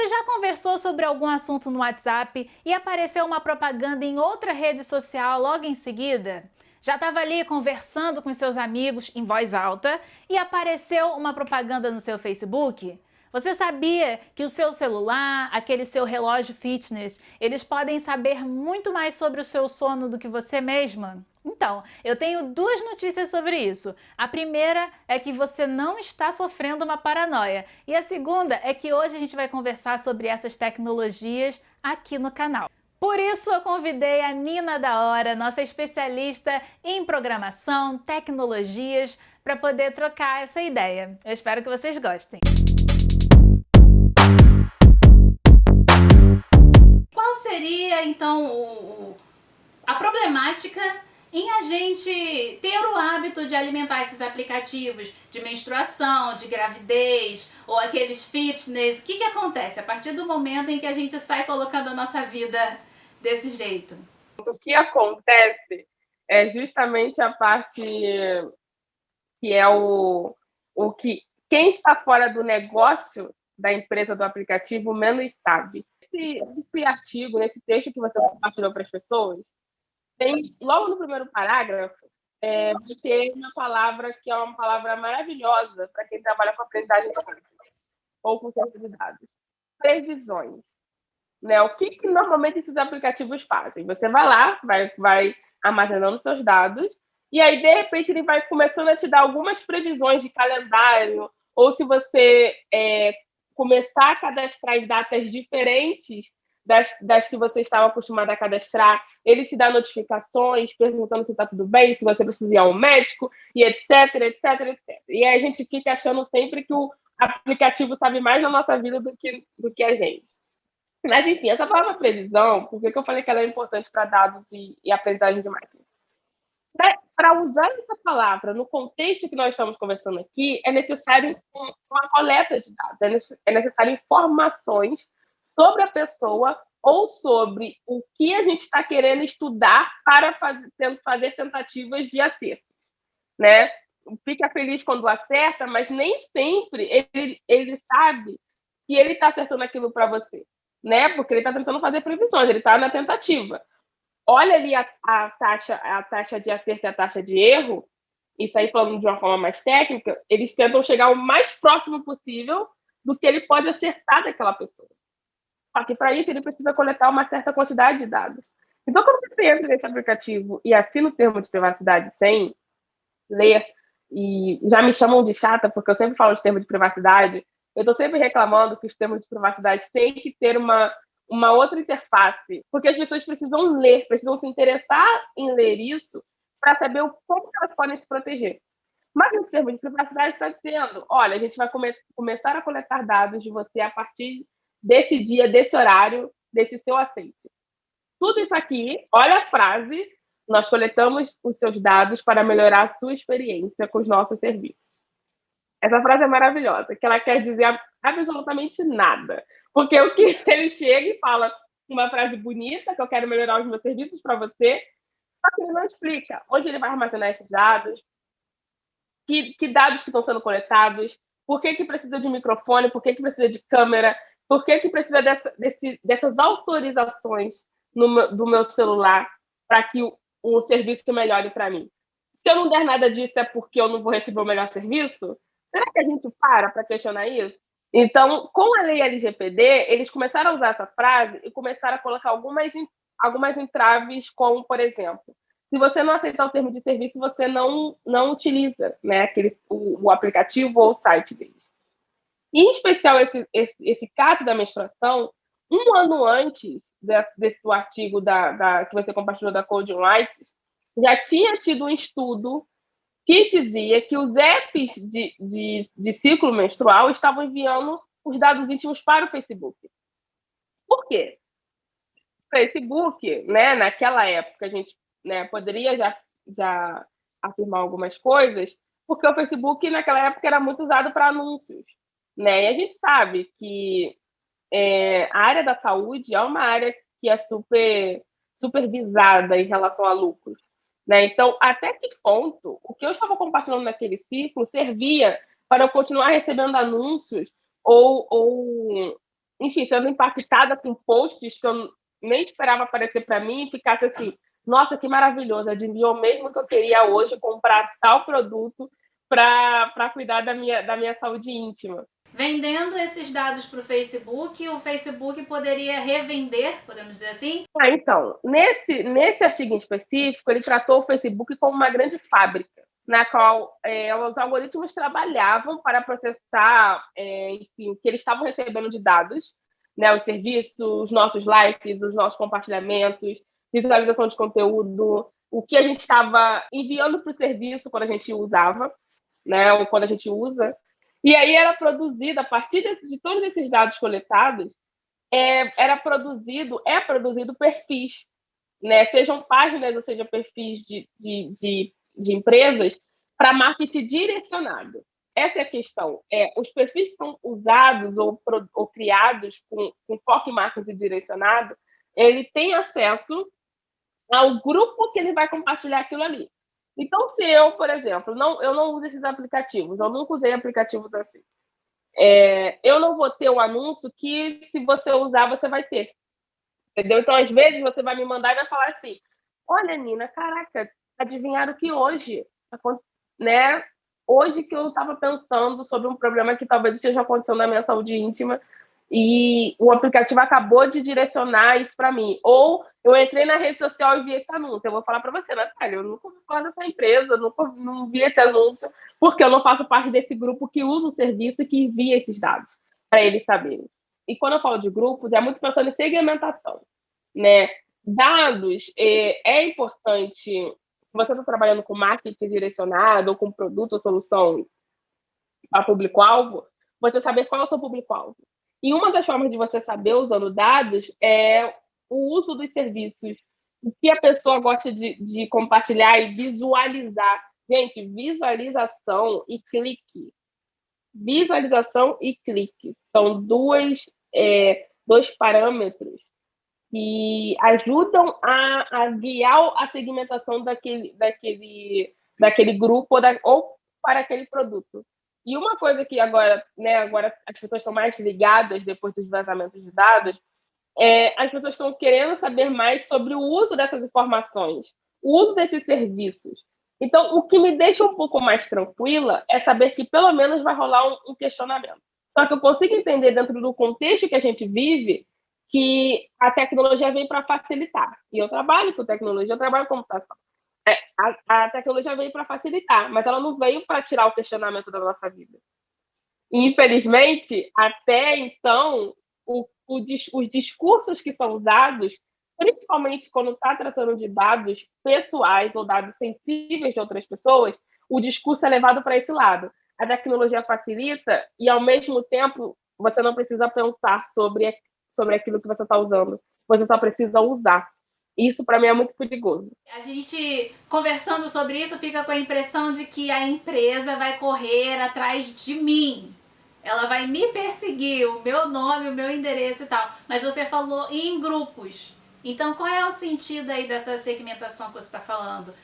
Você já conversou sobre algum assunto no WhatsApp e apareceu uma propaganda em outra rede social logo em seguida? Já estava ali conversando com seus amigos em voz alta e apareceu uma propaganda no seu Facebook? Você sabia que o seu celular, aquele seu relógio fitness, eles podem saber muito mais sobre o seu sono do que você mesma? Então, eu tenho duas notícias sobre isso. A primeira é que você não está sofrendo uma paranoia. E a segunda é que hoje a gente vai conversar sobre essas tecnologias aqui no canal. Por isso eu convidei a Nina da Hora, nossa especialista em programação, tecnologias, para poder trocar essa ideia. Eu espero que vocês gostem. Qual seria, então, a problemática em a gente ter o hábito de alimentar esses aplicativos de menstruação, de gravidez ou aqueles fitness? O que acontece a partir do momento em que a gente sai colocando a nossa vida desse jeito? O que acontece é justamente a parte que é o que quem está fora do negócio da empresa, do aplicativo, menos sabe. Esse artigo, nesse texto que você compartilhou para as pessoas, tem logo no primeiro parágrafo, vai ter uma palavra que é uma palavra maravilhosa para quem trabalha com aprendizagem de dados ou com ciência de dados. Previsões. Né? O que normalmente esses aplicativos fazem? Você vai lá, vai armazenando seus dados, e aí, de repente, ele vai começando a te dar algumas previsões de calendário, ou se você começar a cadastrar em datas diferentes das que você estava acostumado a cadastrar, ele te dá notificações perguntando se está tudo bem, se você precisa ir ao médico, e etc, etc, etc. E aí a gente fica achando sempre que o aplicativo sabe mais da nossa vida do que a gente. Mas, enfim, essa palavra previsão, por que eu falei que ela é importante para dados e aprendizagem de máquina? Para usar essa palavra no contexto que nós estamos conversando aqui, é necessário uma coleta de dados, é necessário informações sobre a pessoa ou sobre o que a gente está querendo estudar para fazer tentativas de acerto, né? Fica feliz quando acerta, mas nem sempre ele sabe que ele está acertando aquilo para você, né? Porque ele está tentando fazer previsões, ele está na tentativa. Olha ali a taxa de acerto e a taxa de erro, isso aí falando de uma forma mais técnica, eles tentam chegar o mais próximo possível do que ele pode acertar daquela pessoa. Só que para isso ele precisa coletar uma certa quantidade de dados. Então, quando você entra nesse aplicativo e assina o termo de privacidade sem ler, e já me chamam de chata, porque eu sempre falo de termo de privacidade, eu estou sempre reclamando que os termos de privacidade têm que ter uma outra interface, porque as pessoas precisam ler, precisam se interessar em ler isso para saber como elas podem se proteger. Mas no termo de privacidade está dizendo, olha, a gente vai começar a coletar dados de você a partir desse dia, desse horário, desse seu aceite. Tudo isso aqui, olha a frase, nós coletamos os seus dados para melhorar a sua experiência com os nossos serviços. Essa frase é maravilhosa, que ela quer dizer absolutamente nada. Porque o que ele chega e fala uma frase bonita, que eu quero melhorar os meus serviços para você, só que ele não explica onde ele vai armazenar esses dados, que dados que estão sendo coletados, por que precisa de microfone, por que precisa de câmera, por que precisa dessas autorizações do meu celular para que o serviço melhore para mim. Se eu não der nada disso, é porque eu não vou receber o melhor serviço? Será que a gente para questionar isso? Então, com a lei LGPD, eles começaram a usar essa frase e começaram a colocar algumas entraves, como, por exemplo, se você não aceitar o termo de serviço, você não utiliza, né, o aplicativo ou o site deles. E, em especial, esse caso da menstruação, um ano antes desse artigo que você compartilhou da Code Rights, já tinha tido um estudo que dizia que os apps de ciclo menstrual estavam enviando os dados íntimos para o Facebook. Por quê? O Facebook, né, naquela época, a gente, né, poderia já afirmar algumas coisas, porque o Facebook, naquela época, era muito usado para anúncios. Né? E a gente sabe que a área da saúde é uma área que é super visada em relação a lucros. Né? Então, até que ponto o que eu estava compartilhando naquele ciclo servia para eu continuar recebendo anúncios ou enfim, sendo impactada com posts que eu nem esperava aparecer para mim e ficasse assim, nossa, que maravilhoso, adivinhou mesmo que eu queria hoje comprar tal produto para cuidar da minha saúde íntima. Vendendo esses dados para o Facebook poderia revender, podemos dizer assim? Então, nesse artigo em específico, ele tratou o Facebook como uma grande fábrica, na qual os algoritmos trabalhavam para processar, enfim, o que eles estavam recebendo de dados, né, os serviços, os nossos likes, os nossos compartilhamentos, visualização de conteúdo, o que a gente estava enviando para o serviço quando a gente usava, né, ou quando a gente usa. E aí era produzida, a partir de todos esses dados coletados, é produzido perfis, né? Sejam páginas ou sejam perfis de empresas para marketing direcionado. Essa é a questão. Os perfis que são usados ou criados com foco em marketing direcionado, ele tem acesso ao grupo que ele vai compartilhar aquilo ali. Então, se eu, por exemplo, eu não uso esses aplicativos, eu nunca usei aplicativos assim. Eu não vou ter o anúncio que, se você usar, você vai ter. Entendeu? Então, às vezes, você vai me mandar e vai falar assim: olha, Nina, caraca, adivinharam que hoje, né? Hoje que eu estava pensando sobre um problema que talvez esteja acontecendo na minha saúde íntima e o aplicativo acabou de direcionar isso para mim. Ou eu entrei na rede social e vi esse anúncio. Eu vou falar para você, Natália, eu nunca ouvi falar dessa empresa, não vi esse anúncio, porque eu não faço parte desse grupo que usa o serviço e que envia esses dados para eles saberem. E quando eu falo de grupos, é muito pensando em segmentação, né? Dados é importante, se você está trabalhando com marketing direcionado ou com produto ou solução a público-alvo, você saber qual é o seu público-alvo. E uma das formas de você saber usando dados é o uso dos serviços, o que a pessoa gosta de compartilhar e visualizar. Gente, visualização e clique. Visualização e clique são dois parâmetros que ajudam a guiar a segmentação daquele grupo ou para aquele produto. E uma coisa que agora, né, agora as pessoas estão mais ligadas depois dos vazamentos de dados, as pessoas estão querendo saber mais sobre o uso dessas informações, o uso desses serviços. Então, o que me deixa um pouco mais tranquila é saber que pelo menos vai rolar um questionamento. Só que eu consigo entender, dentro do contexto que a gente vive, que a tecnologia vem para facilitar. E eu trabalho com tecnologia, eu trabalho com computação. A tecnologia veio para facilitar, mas ela não veio para tirar o questionamento da nossa vida. E, infelizmente, até então, os discursos que são usados, principalmente quando está tratando de dados pessoais ou dados sensíveis de outras pessoas, o discurso é levado para esse lado. A tecnologia facilita e, ao mesmo tempo, você não precisa pensar sobre aquilo que você está usando. Você só precisa usar. Isso, para mim, é muito perigoso. A gente, conversando sobre isso, fica com a impressão de que a empresa vai correr atrás de mim. Ela vai me perseguir, o meu nome, o meu endereço e tal. Mas você falou em grupos. Então, qual é o sentido aí dessa segmentação que você está falando?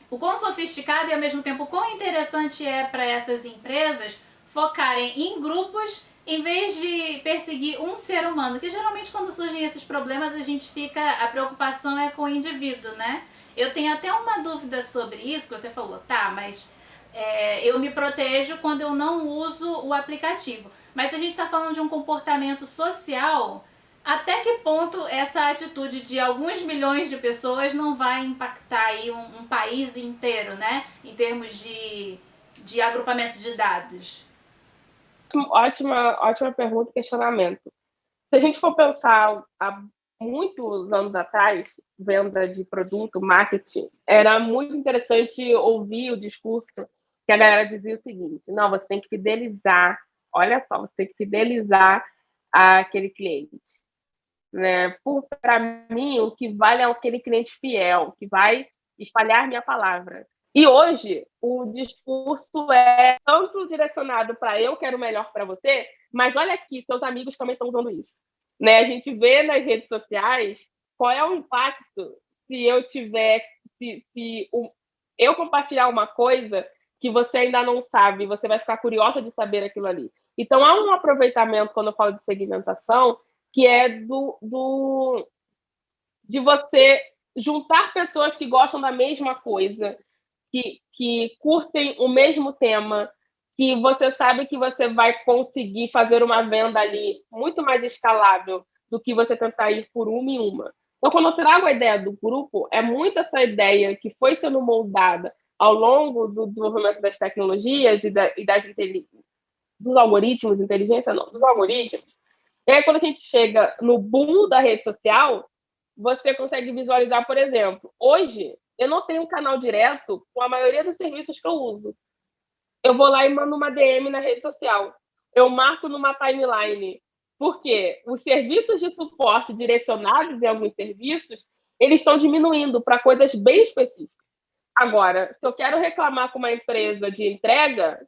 O quão sofisticado e, ao mesmo tempo, o quão interessante é para essas empresas focarem em grupos em vez de perseguir um ser humano, que geralmente quando surgem esses problemas a preocupação é com o indivíduo, né? Eu tenho até uma dúvida sobre isso, que você falou, tá, mas eu me protejo quando eu não uso o aplicativo. Mas se a gente está falando de um comportamento social, até que ponto essa atitude de alguns milhões de pessoas não vai impactar aí um país inteiro, né? Em termos de agrupamento de dados? Ótima pergunta e questionamento. Se a gente for pensar há muitos anos atrás, venda de produto, marketing, era muito interessante ouvir o discurso que a galera dizia o seguinte: não, você tem que fidelizar, olha só, você tem que fidelizar aquele cliente. Né? Para mim, o que vale é aquele cliente fiel, que vai espalhar minha palavra. E hoje, o discurso é tanto direcionado para eu quero o melhor para você, mas olha aqui, seus amigos também estão usando isso. Né? A gente vê nas redes sociais qual é o impacto se eu tiver, eu compartilhar uma coisa que você ainda não sabe, você vai ficar curiosa de saber aquilo ali. Então, há um aproveitamento, quando eu falo de segmentação, que é de você juntar pessoas que gostam da mesma coisa, que curtem o mesmo tema, que você sabe que você vai conseguir fazer uma venda ali muito mais escalável do que você tentar ir por uma em uma. Então, quando eu trago a ideia do grupo, é muito essa ideia que foi sendo moldada ao longo do desenvolvimento das tecnologias dos algoritmos, inteligência não, dos algoritmos. E aí, quando a gente chega no boom da rede social, você consegue visualizar, por exemplo, hoje eu não tenho um canal direto com a maioria dos serviços que eu uso. Eu vou lá e mando uma DM na rede social. Eu marco numa timeline. Porque os serviços de suporte direcionados em alguns serviços, eles estão diminuindo para coisas bem específicas. Agora, se eu quero reclamar com uma empresa de entrega,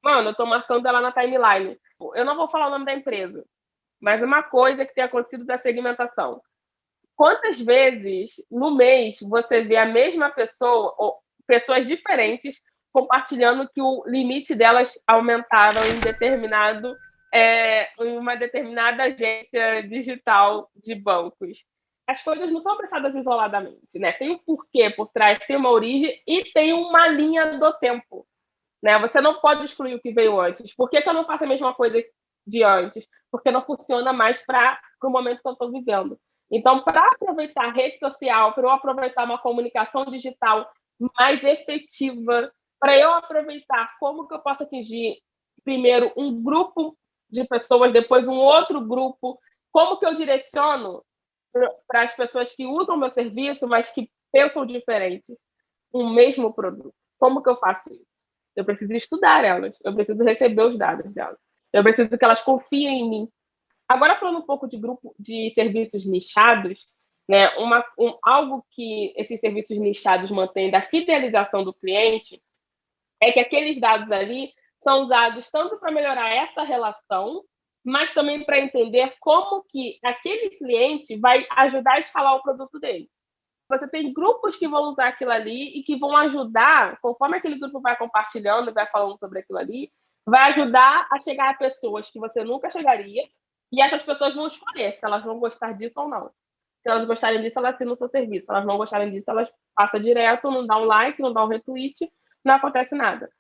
mano, eu estou marcando ela na timeline. Eu não vou falar o nome da empresa, mas uma coisa que tem acontecido da segmentação. Quantas vezes no mês você vê a mesma pessoa, ou pessoas diferentes, compartilhando que o limite delas aumentaram em uma determinada agência digital de bancos? As coisas não são pensadas isoladamente, né? Tem um porquê por trás, tem uma origem e tem uma linha do tempo, né? Você não pode excluir o que veio antes. Por que eu não faço a mesma coisa de antes? Porque não funciona mais para o momento que eu estou vivendo. Então, para aproveitar a rede social, para eu aproveitar uma comunicação digital mais efetiva, para eu aproveitar como que eu posso atingir primeiro um grupo de pessoas, depois um outro grupo, como que eu direciono para as pessoas que usam meu serviço, mas que pensam diferentes, um mesmo produto. Como que eu faço isso? Eu preciso estudar elas, eu preciso receber os dados delas, eu preciso que elas confiem em mim. Agora, falando um pouco de grupo de serviços nichados, né, algo que esses serviços nichados mantêm da fidelização do cliente é que aqueles dados ali são usados tanto para melhorar essa relação, mas também para entender como que aquele cliente vai ajudar a escalar o produto dele. Você tem grupos que vão usar aquilo ali e que vão ajudar, conforme aquele grupo vai compartilhando, vai falando sobre aquilo ali, vai ajudar a chegar a pessoas que você nunca chegaria, e essas pessoas vão escolher se elas vão gostar disso ou não. Se elas gostarem disso, elas assinam o seu serviço. Se elas não gostarem disso, elas passam direto, não dá um like, não dá um retweet, não acontece nada.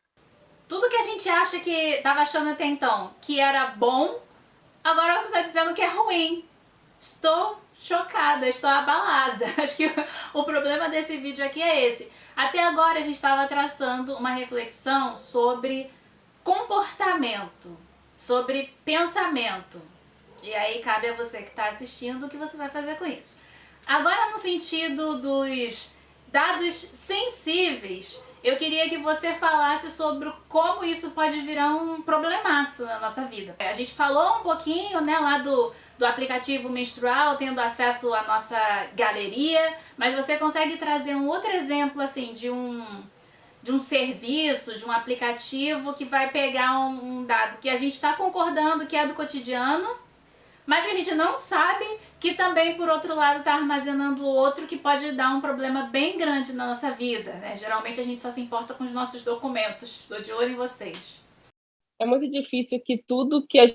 Tudo que a gente acha que estava achando até então que era bom, agora você está dizendo que é ruim. Estou chocada, estou abalada. Acho que o problema desse vídeo aqui é esse. Até agora a gente estava traçando uma reflexão sobre comportamento, sobre pensamento. E aí cabe a você que está assistindo o que você vai fazer com isso. Agora, no sentido dos dados sensíveis, eu queria que você falasse sobre como isso pode virar um problemaço na nossa vida. A gente falou um pouquinho, né, lá do aplicativo menstrual, tendo acesso à nossa galeria, mas você consegue trazer um outro exemplo, assim, de um serviço, de um aplicativo que vai pegar um dado que a gente está concordando que é do cotidiano, mas que a gente não sabe que também, por outro lado, está armazenando outro que pode dar um problema bem grande na nossa vida, né? Geralmente a gente só se importa com os nossos documentos. Estou de olho em vocês. É muito difícil que tudo que a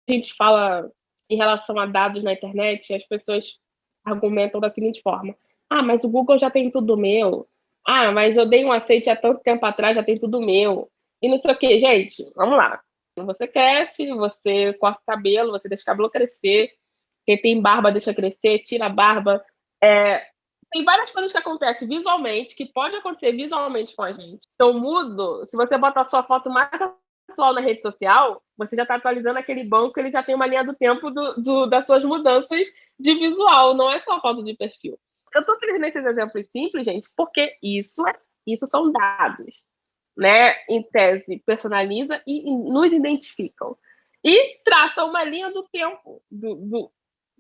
gente fala em relação a dados na internet, as pessoas argumentam da seguinte forma: ah, mas o Google já tem tudo meu. Ah, mas eu dei um aceite há tanto tempo atrás, já tem tudo meu. E não sei o que, gente, vamos lá. Você cresce, você corta o cabelo, você deixa o cabelo crescer. Quem tem barba deixa crescer, tira a barba. Tem várias coisas que acontecem visualmente, que pode acontecer visualmente com a gente. Então, mudo, se você botar a sua foto mais atual na rede social, você já está atualizando aquele banco, ele já tem uma linha do tempo das suas mudanças de visual, não é só foto de perfil. Eu estou trazendo esses exemplos simples, gente, porque isso são dados, né? Em tese, personaliza e nos identificam. E traça uma linha do tempo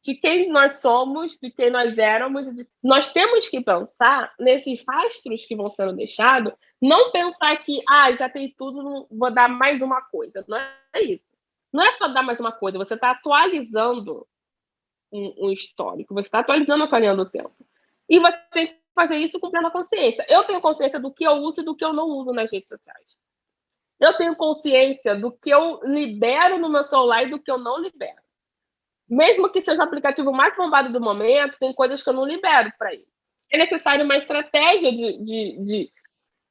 de quem nós somos, de quem nós éramos. Nós temos que pensar nesses rastros que vão sendo deixados, não pensar que já tem tudo, vou dar mais uma coisa. Não é isso. Não é só dar mais uma coisa, você está atualizando um histórico, você está atualizando a sua linha do tempo. E você tem que fazer isso com plena consciência. Eu tenho consciência do que eu uso e do que eu não uso nas redes sociais. Eu tenho consciência do que eu libero no meu celular e do que eu não libero. Mesmo que seja o aplicativo mais bombado do momento, tem coisas que eu não libero para ele. É necessário uma estratégia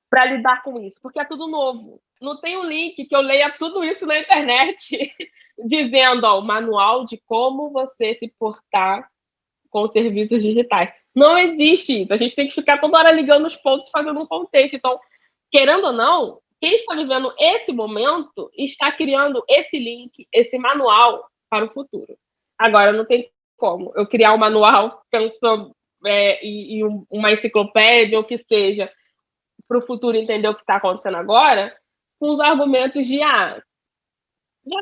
para lidar com isso, porque é tudo novo. Não tem um link que eu leia tudo isso na internet dizendo, ó, o manual de como você se portar com serviços digitais. Não existe isso. A gente tem que ficar toda hora ligando os pontos, fazendo um contexto. Então, querendo ou não, quem está vivendo esse momento está criando esse link, esse manual para o futuro. Agora, não tem como eu criar um manual pensando em uma enciclopédia ou que seja para o futuro entender o que está acontecendo agora, com os argumentos de já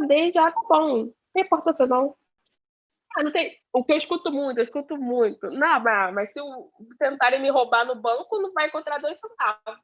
dei, já tá bom, não tem importância não. Não tem. O que eu escuto muito. Não, mas se tentarem me roubar no banco, não vai encontrar 2 centavos.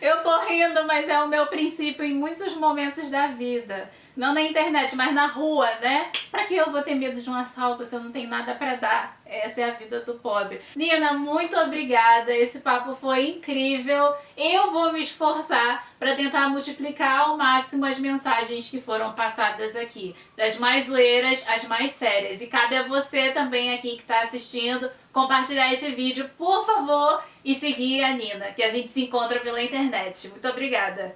Eu tô rindo, mas é o meu princípio em muitos momentos da vida. Não na internet, mas na rua, né? Pra que eu vou ter medo de um assalto se eu não tenho nada pra dar? Essa é a vida do pobre. Nina, muito obrigada. Esse papo foi incrível. Eu vou me esforçar para tentar multiplicar ao máximo as mensagens que foram passadas aqui. Das mais zoeiras às mais sérias. E cabe a você também aqui que está assistindo compartilhar esse vídeo, por favor, e seguir a Nina, que a gente se encontra pela internet. Muito obrigada.